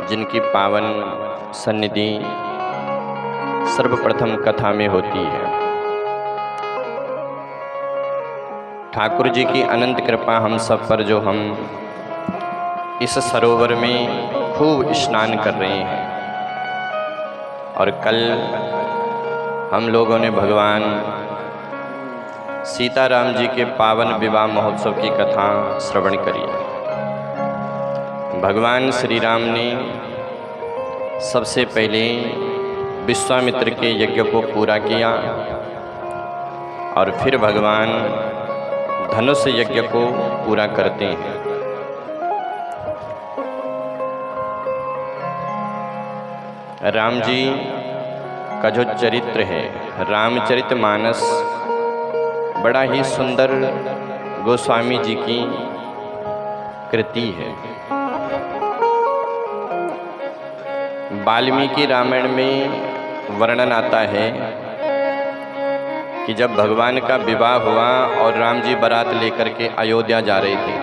जिनकी पावन सन्निधि सर्वप्रथम कथा में होती है। ठाकुर जी की अनंत कृपा हम सब पर जो हम इस सरोवर में खूब स्नान कर रहे हैं। और कल हम लोगों ने भगवान सीताराम जी के पावन विवाह महोत्सव की कथा श्रवण करी। भगवान श्री राम ने सबसे पहले विश्वामित्र के यज्ञ को पूरा किया और फिर भगवान धनुष यज्ञ को पूरा करते हैं। राम जी का जो चरित्र है, रामचरितमानस, बड़ा ही सुंदर गोस्वामी जी की कृति है। वाल्मीकि रामायण में वर्णन आता है कि जब भगवान का विवाह हुआ और राम जी बारात लेकर के अयोध्या जा रहे थे,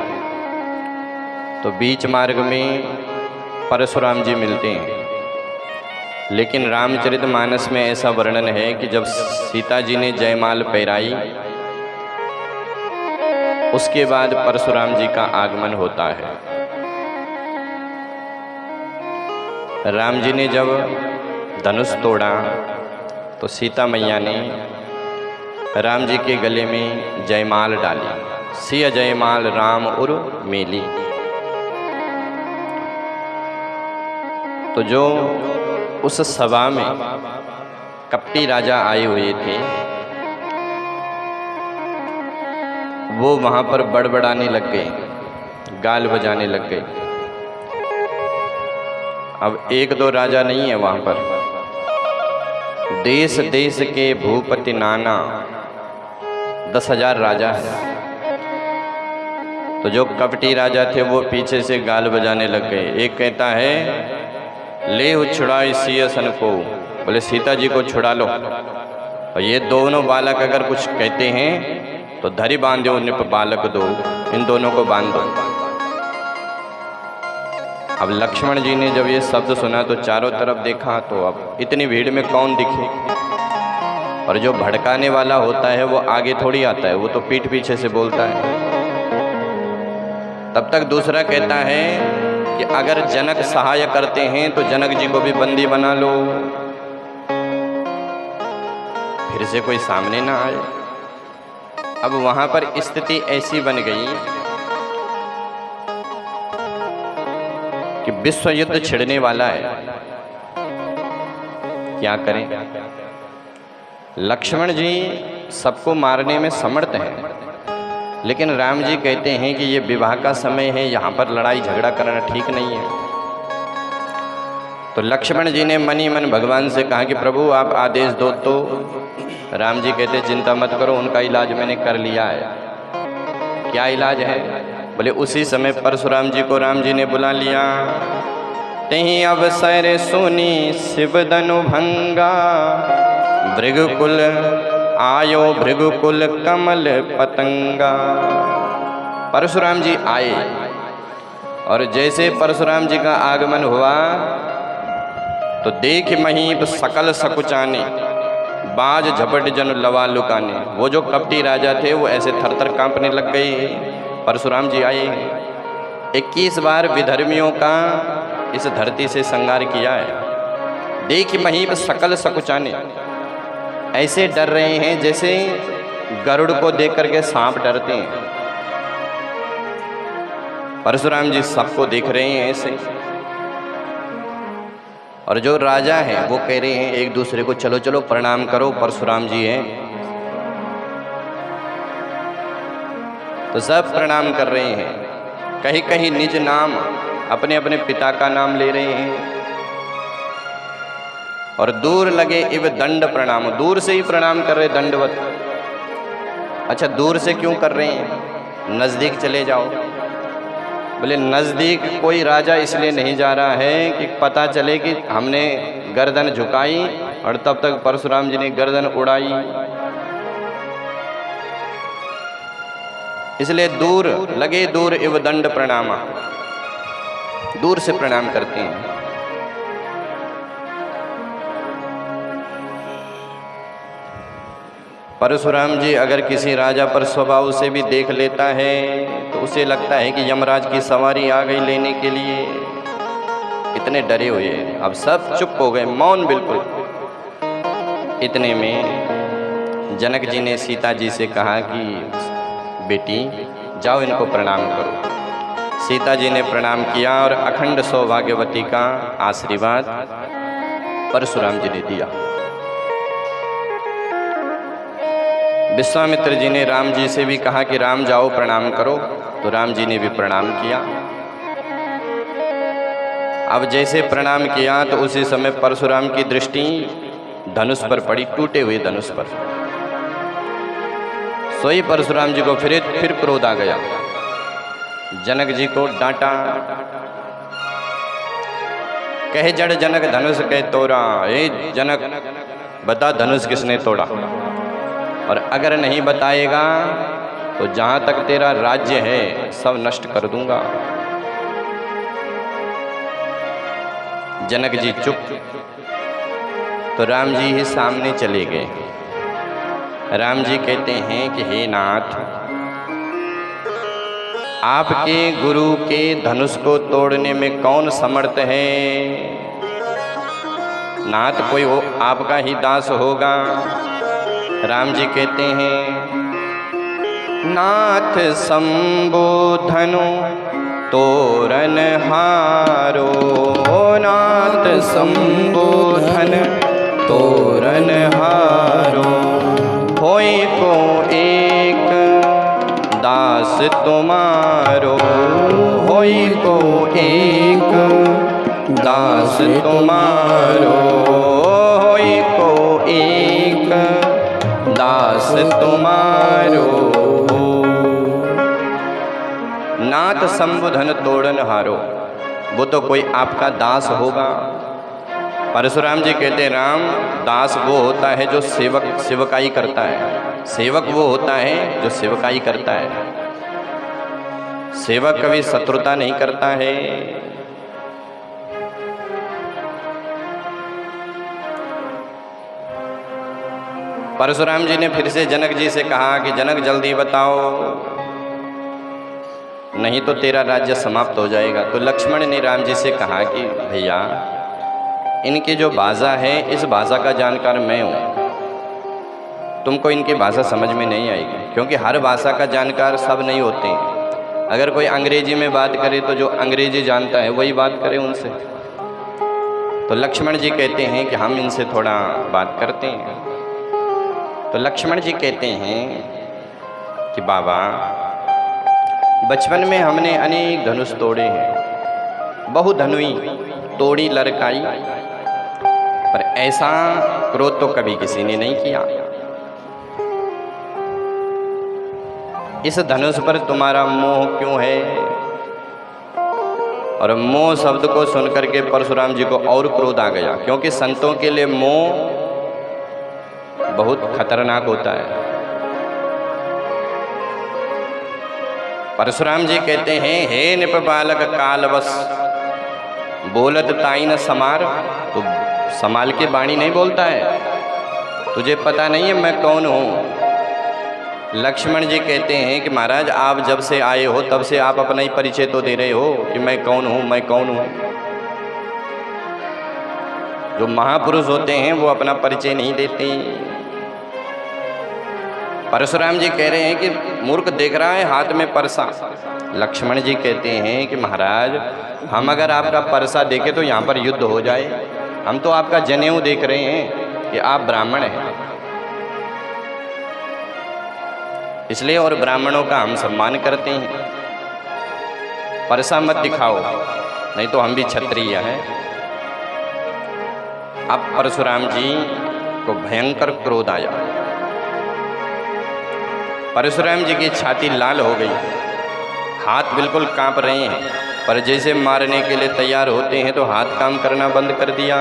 तो बीच मार्ग में परशुराम जी मिलते हैं। लेकिन रामचरितमानस में ऐसा वर्णन है कि जब सीता जी ने जयमाल पहराई, उसके बाद परशुराम जी का आगमन होता है। राम जी ने जब धनुष तोड़ा तो सीता मैया ने राम जी के गले में जयमाल डाली। सिय जयमाल राम उर मेली। तो जो उस सभा में कपटी राजा आए हुए थे, वो वहां पर बड़बड़ाने लग गए, गाल बजाने लग गए। अब एक दो राजा नहीं है वहां पर, देश देश के भूपति नाना 10,000 राजा है। तो जो कपटी राजा थे वो पीछे से गाल बजाने लग गए। एक कहता है, ले छुड़ाई सिय सन को, बोले सीता जी को छुड़ा लो। और ये दोनों बालक अगर कुछ कहते हैं तो धरी बांध दो, निप बालक दो, इन दोनों को बांध दो। अब लक्ष्मण जी ने जब ये शब्द सुना तो चारों तरफ देखा, तो अब इतनी भीड़ में कौन दिखे। और जो भड़काने वाला होता है वो आगे थोड़ी आता है, वो तो पीठ पीछे से बोलता है। तब तक दूसरा कहता है कि अगर जनक सहाय करते हैं तो जनक जी को भी बंदी बना लो। फिर से कोई सामने ना आए। अब वहां पर स्थिति ऐसी बन गई कि विश्व युद्ध छिड़ने वाला है। क्या करें? लक्ष्मण जी सबको मारने में समर्थ हैं, लेकिन राम जी कहते हैं कि ये विवाह का समय है, यहाँ पर लड़ाई झगड़ा करना ठीक नहीं है। तो लक्ष्मण जी ने मन ही मन भगवान से कहा कि प्रभु आप आदेश दो। तो राम जी कहते चिंता मत करो, उनका इलाज मैंने कर लिया है। क्या इलाज है? बोले उसी समय परशुराम जी को राम जी ने बुला लिया। तहीं अवसर सुनी शिवधनु भंगा, भृगुकुल आयो भृगुकुल कमल पतंगा। परशुराम जी आए और जैसे परशुराम जी का आगमन हुआ तो देख महीप सकल सकुचाने, बाज झपट जन लवा लुकाने। वो जो कपटी राजा थे वो ऐसे थरथर कांपने लग गए। परशुराम जी आए। 21 बार विधर्मियों का इस धरती से संहार किया है। देख महीप सकल सकुचाने, ऐसे डर रहे हैं जैसे गरुड़ को देख करके सांप डरते हैं। परशुराम जी सबको देख रहे हैं ऐसे। और जो राजा हैं वो कह रहे हैं एक दूसरे को, चलो चलो प्रणाम करो, परशुराम जी हैं। तो सब प्रणाम कर रहे हैं। कहीं कहीं निज नाम, अपने अपने पिता का नाम ले रहे हैं। और दूर लगे इव दंड प्रणाम, दूर से ही प्रणाम कर रहे दंडवत। अच्छा, दूर से क्यों कर रहे हैं? नज़दीक चले जाओ। बोले नज़दीक कोई राजा इसलिए नहीं जा रहा है कि पता चले कि हमने गर्दन झुकाई और तब तक परशुराम जी ने गर्दन उड़ाई। इसलिए दूर लगे दूर इव दंड प्रणामा, दूर से प्रणाम करते हैं। परशुराम जी अगर किसी राजा पर स्वभाव से भी देख लेता है तो उसे लगता है कि यमराज की सवारी आ गई लेने के लिए। इतने डरे हुए, अब सब चुप हो गए, मौन बिल्कुल। इतने में जनक जी ने सीता जी से कहा कि बेटी जाओ इनको प्रणाम करो। सीता जी ने प्रणाम किया और अखंड सौभाग्यवती का आशीर्वाद परशुराम जी ने दिया। विश्वामित्र जी ने राम जी से भी कहा कि राम जाओ प्रणाम करो, तो राम जी ने भी प्रणाम किया। अब जैसे प्रणाम किया तो उसी समय परशुराम की दृष्टि धनुष पर पड़ी, टूटे हुए धनुष पर। सोई परशुराम जी को फिर क्रोध आ गया। जनक जी को डांटा, कहे जड़ जनक धनुष कह तोड़ा। हे जनक बता धनुष किसने तोड़ा, और अगर नहीं बताएगा तो जहां तक तेरा राज्य है सब नष्ट कर दूंगा। जनक जी चुप, तो राम जी ही सामने चले गए। राम जी कहते हैं कि हे नाथ, आपके गुरु के धनुष को तोड़ने में कौन समर्थ है? नाथ कोई हो आपका ही दास होगा। राम जी कहते हैं नाथ संबोधनु तोरन हारो, नाथ संबोधन तोरन हारो, होई को एक दास तुम्हारो, होई को एक दास तुम्हारो, होई को एक दास तुम्हारो। नाथ संबोधन तोड़न हारो, वो तो कोई आपका दास होगा। परशुराम जी कहते हैं राम, दास वो होता है जो सेवकाई करता है। सेवक वो होता है जो सेवकाई करता है। सेवक कभी शत्रुता नहीं करता है। परशुराम जी ने फिर से जनक जी से कहा कि जनक जल्दी बताओ, नहीं तो तेरा राज्य समाप्त हो जाएगा। तो लक्ष्मण ने राम जी से कहा कि भैया, इनकी जो भाषा है इस भाषा का जानकार मैं हूँ, तुमको इनकी भाषा समझ में नहीं आएगी, क्योंकि हर भाषा का जानकार सब नहीं होते हैं। अगर कोई अंग्रेजी में बात करे तो जो अंग्रेजी जानता है वही बात करे उनसे। तो लक्ष्मण जी कहते हैं कि हम इनसे थोड़ा बात करते हैं। तो लक्ष्मण जी कहते हैं कि बाबा, बचपन में हमने अनेक धनुष तोड़े हैं, बहुधनुई तोड़ी लड़काई, पर ऐसा क्रोध तो कभी किसी ने नहीं किया। इस धनुष पर तुम्हारा मोह क्यों है? और मोह शब्द को सुनकर के परशुराम जी को और क्रोध आ गया, क्योंकि संतों के लिए मोह बहुत खतरनाक होता है। परशुराम जी कहते हैं हे नृप बालक कालवश, बोलत ताई न समार। तो संभाल के वाणी नहीं बोलता है, तुझे पता नहीं है मैं कौन हूँ। लक्ष्मण जी कहते हैं कि महाराज आप जब से आए हो तब से आप अपना ही परिचय तो दे रहे हो कि मैं कौन हूँ, मैं कौन हूँ। जो महापुरुष होते हैं वो अपना परिचय नहीं देते। परशुराम जी कह रहे हैं कि मूर्ख देख रहा है हाथ में परसा। लक्ष्मण जी कहते हैं कि महाराज हम अगर आपका परसा देखें तो यहाँ पर युद्ध हो जाए। हम तो आपका जनेऊ देख रहे हैं कि आप ब्राह्मण हैं, इसलिए और ब्राह्मणों का हम सम्मान करते हैं। परसा मत दिखाओ, नहीं तो हम भी क्षत्रिय हैं। अब परशुराम जी को भयंकर क्रोध आया। परशुराम जी की छाती लाल हो गई, हाथ बिल्कुल कांप रहे हैं, पर जैसे मारने के लिए तैयार होते हैं तो हाथ काम करना बंद कर दिया।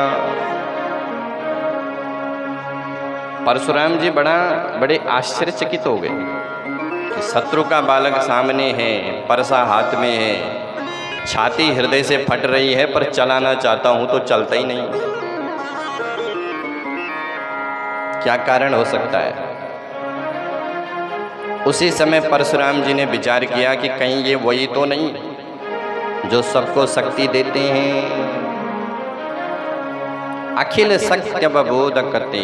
परशुराम जी बड़े आश्चर्यचकित हो गए कि शत्रु का बालक सामने है, परसा हाथ में है, छाती हृदय से फट रही है, पर चलाना चाहता हूं तो चलता ही नहीं। क्या कारण हो सकता है? उसी समय परशुराम जी ने विचार किया कि कहीं ये वही तो नहीं जो सबको शक्ति देते हैं। अखिल सत्य बोधकते,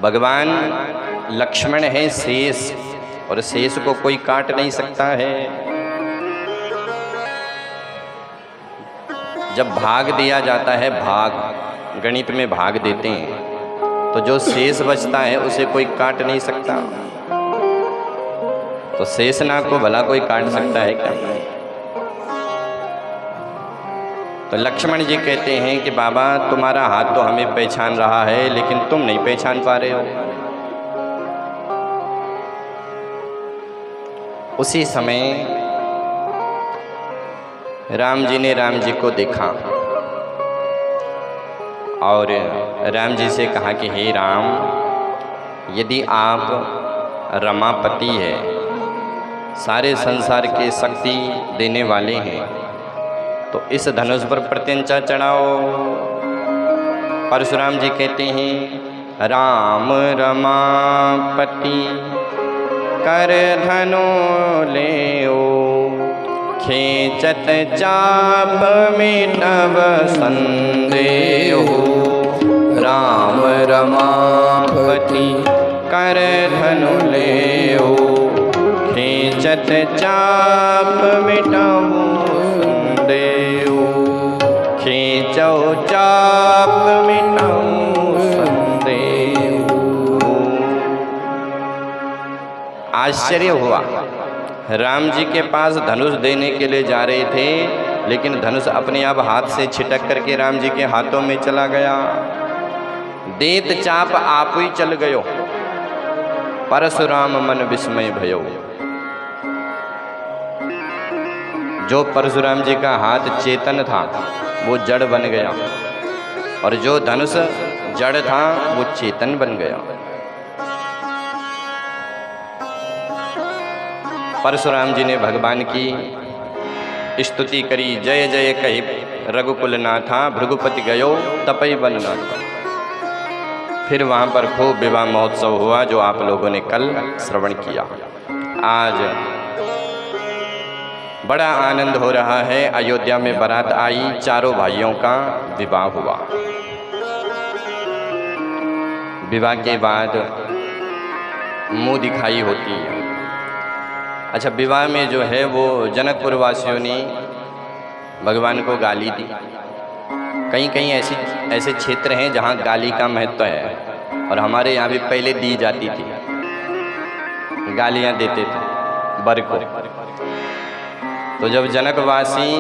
भगवान लक्ष्मण है शेष, और शेष को कोई काट नहीं सकता है। जब भाग दिया जाता है, भाग गणित में भाग देते हैं, तो जो शेष बचता है उसे कोई काट नहीं सकता। तो शेषनाग को भला कोई काट सकता है क्या? तो लक्ष्मण जी कहते हैं कि बाबा तुम्हारा हाथ तो हमें पहचान रहा है, लेकिन तुम नहीं पहचान पा रहे हो। उसी समय राम जी ने राम जी को देखा और राम जी से कहा कि हे राम, यदि आप रमापति है, सारे संसार के शक्ति देने वाले हैं, तो इस धनुष पर प्रत्यंचा चढ़ाओ। परशुराम जी कहते हैं राम रमापति कर धनु लेओ, खींचत चाप मिटब संदेहो। राम रमापति कर धनु लेओ, खींचत चाप मिटब संदेहो। खींचो चाप मिटब संदेहो। आश्चर्य हुआ, राम जी के पास धनुष देने के लिए जा रहे थे, लेकिन धनुष अपने आप हाथ से छिटक करके राम जी के हाथों में चला गया। देत चाप आप ही चल गयो, परशुराम मन विस्मय भयो। जो परशुराम जी का हाथ चेतन था वो जड़ बन गया, और जो धनुष जड़ था वो चेतन बन गया। परशुराम जी ने भगवान की स्तुति करी, जय जय कही रघुकुल नाथा, भृगुपति गयो तपई बन नाथा। फिर वहाँ पर खूब विवाह महोत्सव हुआ, जो आप लोगों ने कल श्रवण किया। आज बड़ा आनंद हो रहा है। अयोध्या में बारात आई, चारों भाइयों का विवाह हुआ। विवाह के बाद मुंह दिखाई होती है। अच्छा, विवाह में जो है वो जनकपुर वासियों ने भगवान को गाली दी। कहीं कहीं ऐसे क्षेत्र हैं जहाँ गाली का महत्व है, और हमारे यहाँ भी पहले दी जाती थी, गालियाँ देते थे वर को। तो जब जनकवासी